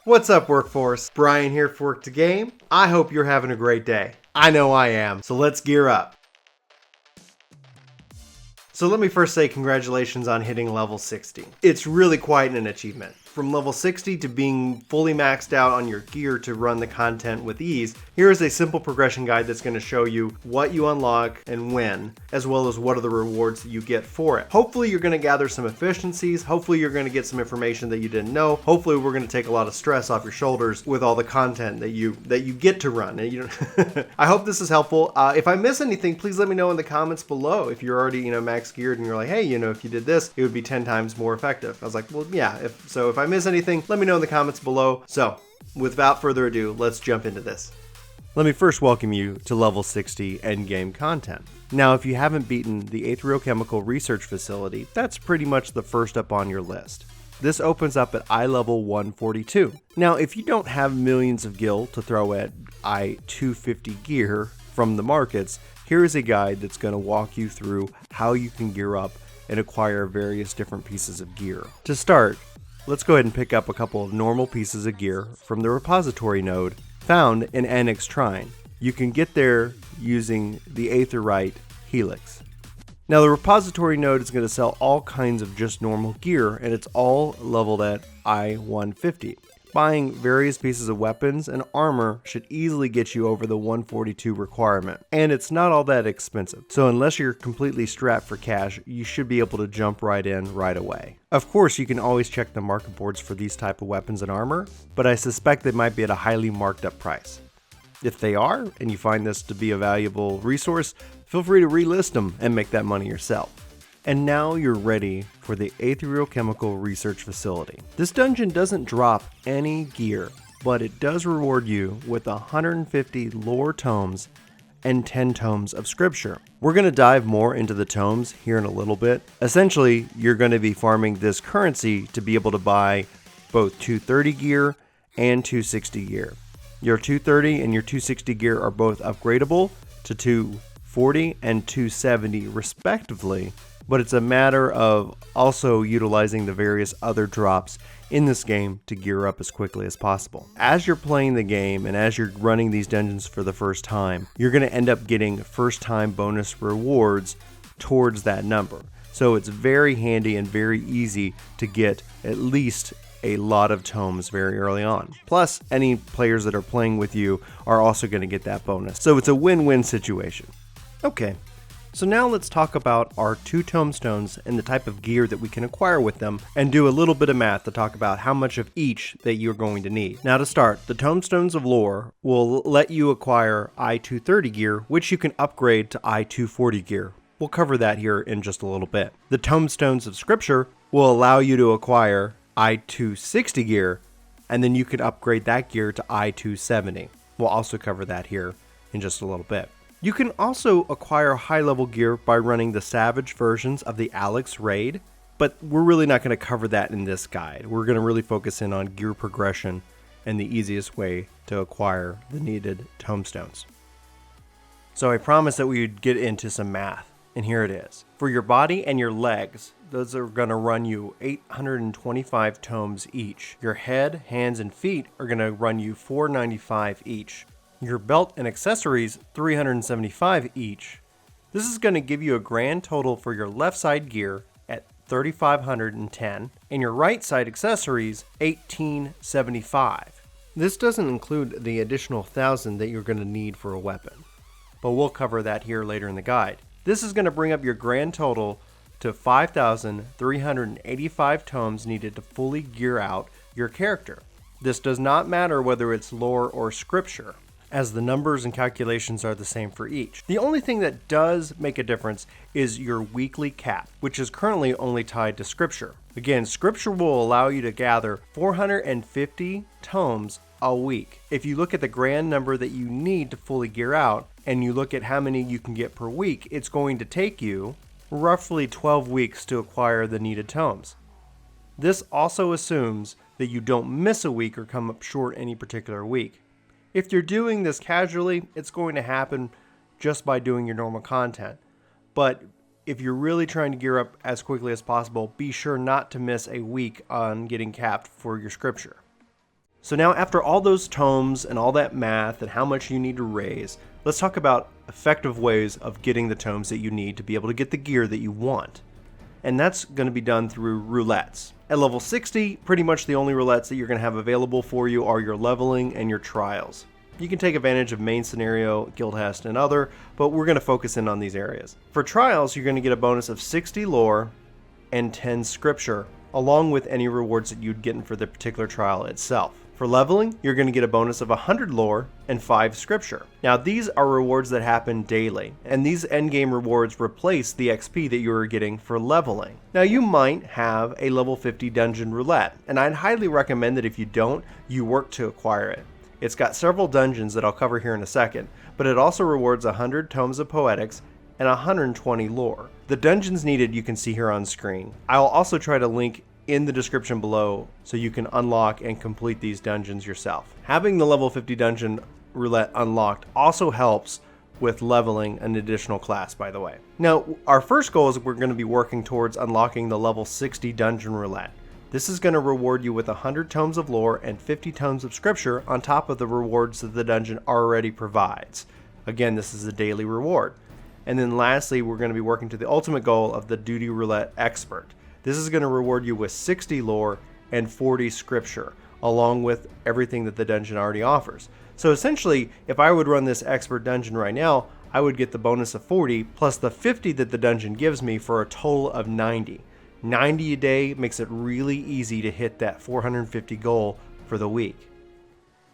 What's up, workforce? Brian here for Work to Game. I hope you're having a great day. I know I am, so let's gear up. So let me first say congratulations on hitting level 60. It's really quite an achievement. From level 60 to being fully maxed out on your gear to run the content with ease, here is a simple progression guide that's going to show you what you unlock and when, as well as what are the rewards that you get for it. Hopefully you're going to gather some efficiencies, hopefully you're going to get some information that you didn't know, hopefully we're going to take a lot of stress off your shoulders with all the content that you get to run. And I hope this is helpful. If I miss anything, please let me know in the comments below. If you're already max geared and you're like, hey, if you did this, it would be 10 times more effective. I was like, well, yeah, if I miss anything, let me know in the comments below. So without further ado, let's jump into this. Let me first welcome you to level 60 endgame content. Now, if you haven't beaten the Ethereal Research Facility, that's pretty much the first up on your list. This opens up at iLevel 142. Now, if you don't have millions of gil to throw at I-250 gear from the markets, here is a guide that's going to walk you through how you can gear up and acquire various different pieces of gear. To start, let's go ahead and pick up a couple of normal pieces of gear from the repository node found in Annex Trine. You can get there using the Aetherite Helix. Now, the repository node is going to sell all kinds of just normal gear, and it's all leveled at I-150. Buying various pieces of weapons and armor should easily get you over the 142 requirement, and it's not all that expensive. So unless you're completely strapped for cash, you should be able to jump right in right away. Of course, you can always check the market boards for these type of weapons and armor, but I suspect they might be at a highly marked up price. If they are, and you find this to be a valuable resource, feel free to relist them and make that money yourself. And now you're ready for the Ethereal Research Facility. This dungeon doesn't drop any gear, but it does reward you with 150 lore tomes and 10 tomes of scripture. We're going to dive more into the tomes here in a little bit. Essentially, you're going to be farming this currency to be able to buy both 230 gear and 260 gear. Your 230 and your 260 gear are both upgradable to 240 and 270 respectively, but it's a matter of also utilizing the various other drops in this game to gear up as quickly as possible. As you're playing the game and as you're running these dungeons for the first time, you're going to end up getting first time bonus rewards towards that number. So it's very handy and very easy to get at least a lot of tomes very early on. Plus, any players that are playing with you are also going to get that bonus. So it's a win-win situation. Okay. So now let's talk about our 2 tome stones and the type of gear that we can acquire with them, and do a little bit of math to talk about how much of each that you're going to need. Now to start, the tomestones of lore will let you acquire I-230 gear, which you can upgrade to I-240 gear. We'll cover that here in just a little bit. The tomestones of scripture will allow you to acquire I-260 gear, and then you can upgrade that gear to I-270. We'll also cover that here in just a little bit. You can also acquire high-level gear by running the Savage versions of the Alex raid, but we're really not going to cover that in this guide. We're going to really focus in on gear progression and the easiest way to acquire the needed tomestones. So I promised that we would get into some math, and here it is. For your body and your legs, those are going to run you 825 tomes each. Your head, hands, and feet are going to run you 495 each. Your belt and accessories, 375 each. This is going to give you a grand total for your left side gear at 3,510 and your right side accessories, 1,875. This doesn't include the additional 1,000 that you're going to need for a weapon, but we'll cover that here later in the guide. This is going to bring up your grand total to 5,385 tomes needed to fully gear out your character. This does not matter whether it's lore or scripture, as the numbers and calculations are the same for each. The only thing that does make a difference is your weekly cap, which is currently only tied to scripture. Again, scripture will allow you to gather 450 tomes a week. If you look at the grand number that you need to fully gear out, and you look at how many you can get per week, it's going to take you roughly 12 weeks to acquire the needed tomes. This also assumes that you don't miss a week or come up short any particular week. If you're doing this casually, it's going to happen just by doing your normal content. But if you're really trying to gear up as quickly as possible, be sure not to miss a week on getting capped for your scripture. So now after all those tomes and all that math and how much you need to raise, let's talk about effective ways of getting the tomes that you need to be able to get the gear that you want. And that's going to be done through roulettes. At level 60, pretty much the only roulettes that you're going to have available for you are your leveling and your trials. You can take advantage of main scenario, guildhest, and other, but we're going to focus in on these areas. For trials, you're going to get a bonus of 60 lore and 10 scripture, along with any rewards that you'd get for the particular trial itself. For leveling, you're going to get a bonus of 100 lore and 5 scripture. Now these are rewards that happen daily, and these endgame rewards replace the XP that you were getting for leveling. Now you might have a level 50 dungeon roulette, and I'd highly recommend that if you don't, you work to acquire it. It's got several dungeons that I'll cover here in a second, but it also rewards 100 tomes of poetics and 120 lore. The dungeons needed you can see here on screen. I'll also try to link in the description below so you can unlock and complete these dungeons yourself. Having the level 50 dungeon roulette unlocked also helps with leveling an additional class, by the way. Now, our first goal is we're going to be working towards unlocking the level 60 dungeon roulette. This is going to reward you with 100 tomes of lore and 50 tomes of scripture on top of the rewards that the dungeon already provides. Again, this is a daily reward. And then lastly, we're going to be working to the ultimate goal of the Duty Roulette Expert. This is going to reward you with 60 lore and 40 scripture, along with everything that the dungeon already offers. So essentially, if I would run this expert dungeon right now, I would get the bonus of 40 plus the 50 that the dungeon gives me for a total of 90. 90 a day makes it really easy to hit that 450 goal for the week.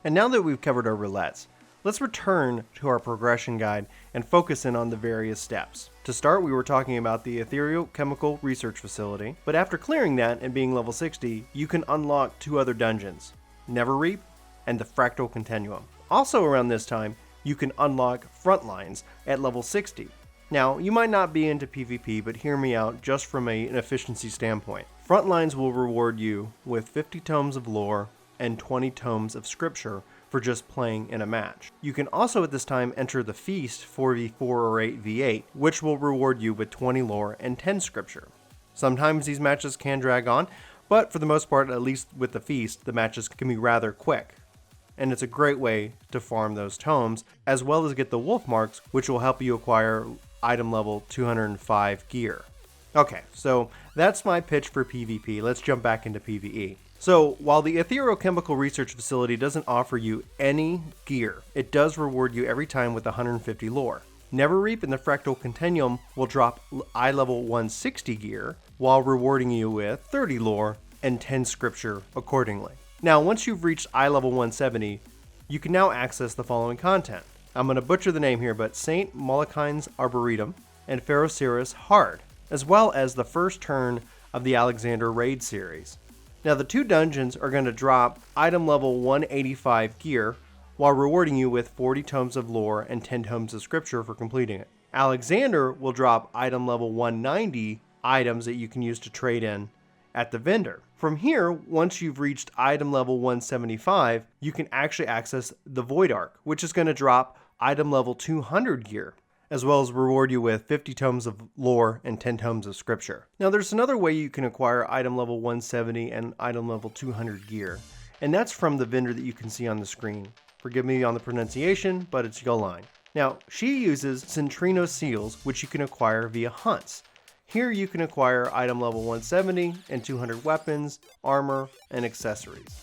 And now that we've covered our roulettes, let's return to our progression guide and focus in on the various steps. To start, we were talking about the Ethereal Chemical Research Facility, but after clearing that and being level 60, you can unlock 2 other dungeons, Neverreap and the Fractal Continuum. Also around this time, you can unlock Frontlines at level 60. Now, you might not be into PvP, but hear me out just from an efficiency standpoint. Frontlines will reward you with 50 tomes of lore and 20 tomes of scripture for just playing in a match. You can also at this time enter the Feast 4v4 or 8v8, which will reward you with 20 lore and 10 scripture. Sometimes these matches can drag on, but for the most part, at least with the Feast, the matches can be rather quick. And it's a great way to farm those tomes, as well as get the wolf marks, which will help you acquire item level 205 gear. Okay, so that's my pitch for PvP. Let's jump back into PvE. So, while the Ethereal Chemical Research Facility doesn't offer you any gear, it does reward you every time with 150 lore. Neverreap and the Fractal Continuum will drop iLevel 160 gear, while rewarding you with 30 lore and 10 scripture accordingly. Now, once you've reached iLevel 170, you can now access the following content. I'm going to butcher the name here, but St. Molochine's Arboretum and Ferrocirrus Hard, as well as the first turn of the Alexander Raid series. Now the 2 dungeons are going to drop item level 185 gear while rewarding you with 40 tomes of lore and 10 tomes of scripture for completing it. Alexander will drop item level 190 items that you can use to trade in at the vendor. From here, once you've reached item level 175, you can actually access the Void Arc, which is going to drop item level 200 gear, as well as reward you with 50 tomes of lore and 10 tomes of scripture. Now there's another way you can acquire item level 170 and item level 200 gear, and that's from the vendor that you can see on the screen. Forgive me on the pronunciation, but it's Yoline. Now, she uses Centrino seals, which you can acquire via hunts. Here you can acquire item level 170 and 200 weapons, armor, and accessories.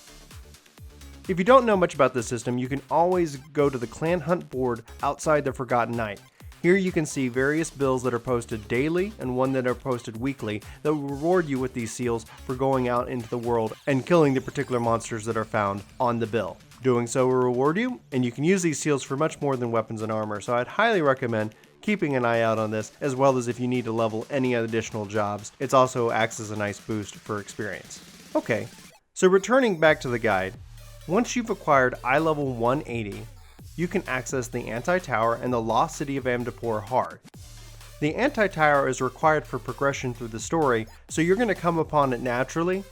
If you don't know much about this system, you can always go to the clan hunt board outside the Forgotten Night. Here you can see various bills that are posted daily and one that are posted weekly that will reward you with these seals for going out into the world and killing the particular monsters that are found on the bill. Doing so will reward you, and you can use these seals for much more than weapons and armor, so I'd highly recommend keeping an eye out on this, as well as if you need to level any additional jobs. It also acts as a nice boost for experience. Okay, so returning back to the guide, once you've acquired iLevel 180, you can access the Anti-Tower and the Lost City of Amdapor Hard. The Anti-Tower is required for progression through the story, so you're going to come upon it naturally.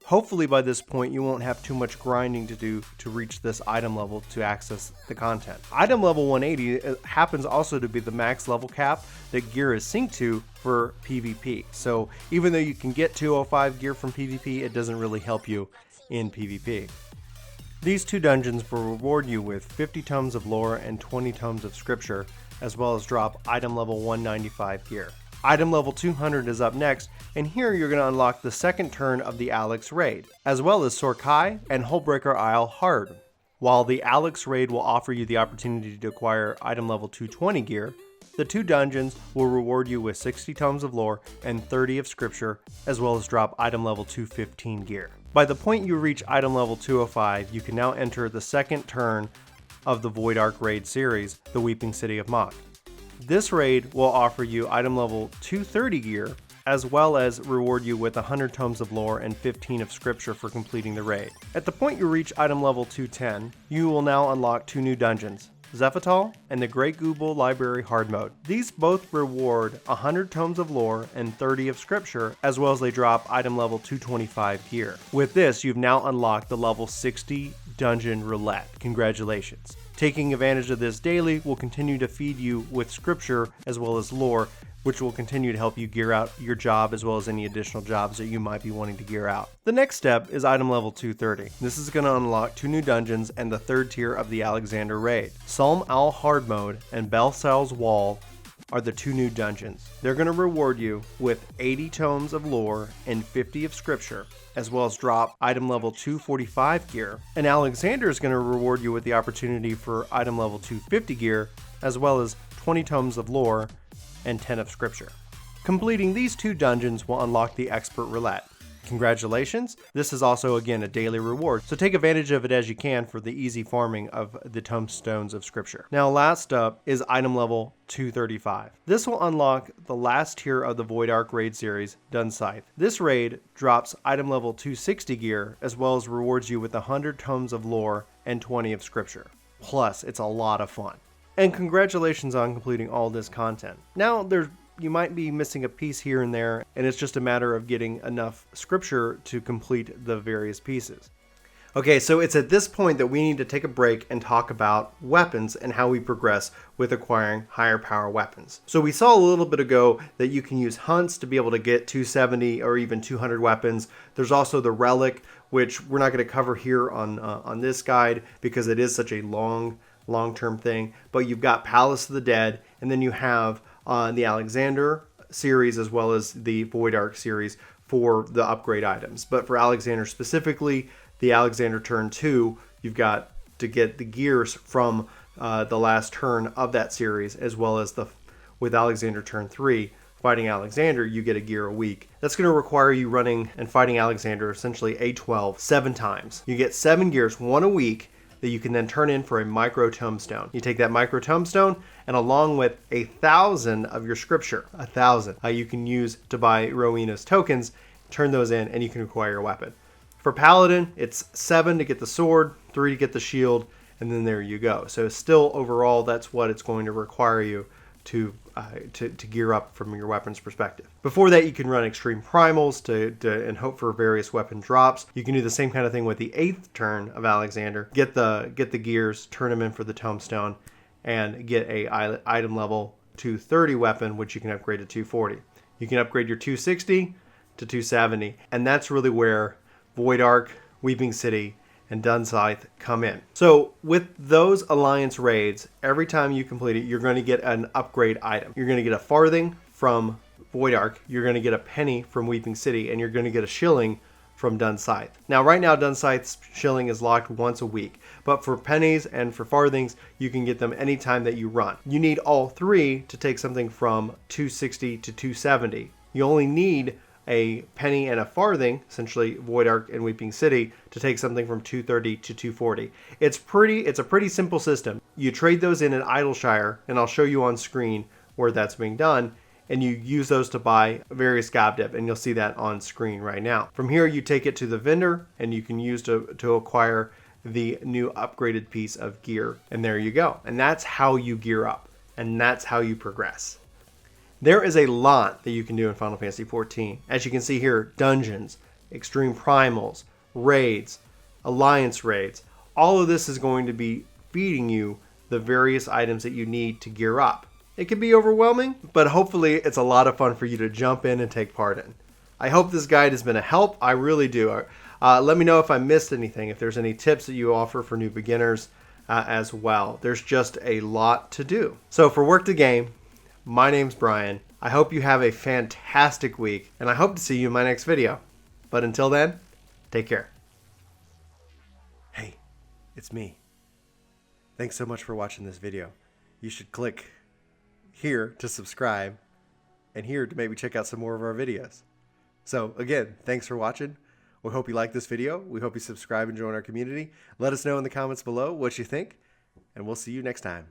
Hopefully by this point you won't have too much grinding to do to reach this item level to access the content. Item level 180 happens also to be the max level cap that gear is synced to for PvP. So even though you can get 205 gear from PvP, it doesn't really help you in PvP. These 2 dungeons will reward you with 50 tomes of lore and 20 tomes of scripture, as well as drop item level 195 gear. Item level 200 is up next, and here you're going to unlock the second turn of the Alex raid, as well as Sorkai and Hullbreaker Isle Hard. While the Alex raid will offer you the opportunity to acquire item level 220 gear, the 2 dungeons will reward you with 60 tomes of lore and 30 of scripture, as well as drop item level 215 gear. By the point you reach item level 205, you can now enter the second turn of the Void Ark raid series, the Weeping City of Mach. This raid will offer you item level 230 gear, as well as reward you with 100 tomes of lore and 15 of scripture for completing the raid. At the point you reach item level 210, you will now unlock 2 new dungeons, Zephatal and the Great Gooble Library Hard Mode. These both reward 100 tomes of lore and 30 of scripture, as well as they drop item level 225 gear. With this, you've now unlocked the level 60 dungeon Roulette. Congratulations. Taking advantage of this daily will continue to feed you with scripture as well as lore, which will continue to help you gear out your job as well as any additional jobs that you might be wanting to gear out. The next step is item level 230. This is going to unlock 2 new dungeons and the 3rd tier of the Alexander raid. Psalm Al Hard Mode and Belsal's Wall are the 2 new dungeons. They're going to reward you with 80 tomes of lore and 50 of scripture, as well as drop item level 245 gear. And Alexander is going to reward you with the opportunity for item level 250 gear, as well as 20 tomes of lore and 10 of scripture. Completing these 2 dungeons will unlock the Expert Roulette. Congratulations! This is also again a daily reward, so take advantage of it as you can for the easy farming of the tomestones of scripture. Now last up is item level 235. This will unlock the last tier of the Void Ark raid series, Dunscythe. This raid drops item level 260 gear, as well as rewards you with 100 tomes of lore and 20 of scripture. Plus, it's a lot of fun. And congratulations on completing all this content. Now you might be missing a piece here and there, and it's just a matter of getting enough scripture to complete the various pieces. Okay, so it's at this point that we need to take a break and talk about weapons and how we progress with acquiring higher power weapons. So we saw a little bit ago that you can use hunts to be able to get 270 or even 200 weapons. There's also the relic, which we're not going to cover here on this guide because it is such a long-term thing. But you've got Palace of the Dead, and then you have the Alexander series as well as the Void Ark series for the upgrade items. But for Alexander specifically, the Alexander turn 2, you've got to get the gears from the last turn of that series, as well as with Alexander turn 3, fighting Alexander, you get a gear a week. That's going to require you running and fighting Alexander essentially A12 7 times. You get 7 gears, 1 a week, that you can then turn in for a Microtome Stone. You take that Microtome Stone, and along with 1,000 of your scripture, 1,000, you can use to buy Rowena's tokens, turn those in, and you can acquire your weapon. For Paladin, it's 7 to get the sword, 3 to get the shield, and then there you go. So still, overall, that's what it's going to require you to gear up from your weapons perspective. Before that, you can run extreme primals and hope for various weapon drops. You can do the same kind of thing with the 8th turn of Alexander. Get the gears, turn them in for the tombstone, and get a item level 230 weapon, which you can upgrade to 240. You can upgrade your 260 to 270, and that's really where Void Ark, Weeping City, and Dunscythe come in. So with those alliance raids, every time you complete it, you're going to get an upgrade item. You're going to get a farthing from Void Ark, you're going to get a penny from Weeping City, and you're going to get a shilling from Dunscythe. Now right now Dunscythe's shilling is locked once a week, but for pennies and for farthings, you can get them anytime that you run. You need all 3 to take something from 260 to 270. You only need a penny and a farthing, essentially Void Ark and Weeping City, to take something from 230 to 240. It's a pretty simple system. You trade those in Idleshire, and I'll show you on screen where that's being done, and you use those to buy various Gobdev, and you'll see that on screen right now. From here, you take it to the vendor, and you can use to acquire the new upgraded piece of gear, and there you go. And that's how you gear up, and that's how you progress. There is a lot that you can do in Final Fantasy XIV. As you can see here, dungeons, extreme primals, raids, alliance raids. All of this is going to be feeding you the various items that you need to gear up. It can be overwhelming, but hopefully it's a lot of fun for you to jump in and take part in. I hope this guide has been a help. I really do. Let me know if I missed anything, if there's any tips that you offer for new beginners as well. There's just a lot to do. So for Work to Game, my name's Brian. I hope you have a fantastic week, and I hope to see you in my next video. But until then, take care. Hey, it's me. Thanks so much for watching this video. You should click here to subscribe and here to maybe check out some more of our videos. So again, thanks for watching. We hope you like this video. We hope you subscribe and join our community. Let us know in the comments below what you think, and we'll see you next time.